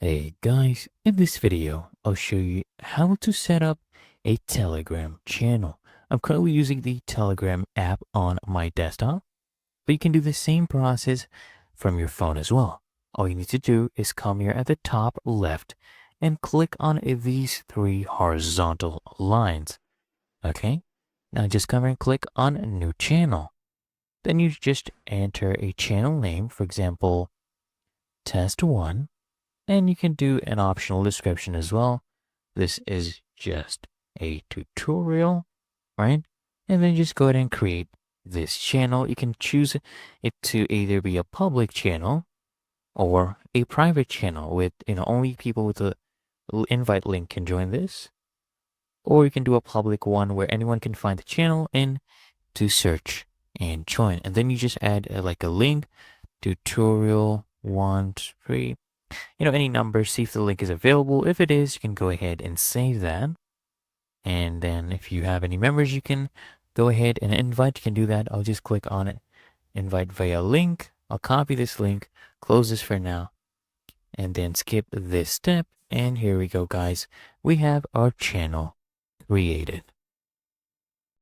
Hey guys, in this video, I'll show you how to set up a Telegram channel. I'm currently using the Telegram app on my desktop, but you can do the same process from your phone as well. All you need to do is come here at the top left and click on these three horizontal lines. Okay, now just come here and click on New Channel. Then you just enter a channel name, for example, Test 1. And you can do an optional description as well. This is just a tutorial, right? And then just go ahead and create this channel. You can choose it to either be a public channel or a private channel with, only people with a invite link can join this. Or you can do a public one where anyone can find the channel and to search and join. And then you just add like a link, tutorial 1, 3, any number, see if the link is available. If it is, you can go ahead and save that. And then if you have any members, you can go ahead and invite. You can do that. I'll just click on it, invite via link. I'll copy this link, close this for now, and then skip this step. And here we go, guys. We have our channel created.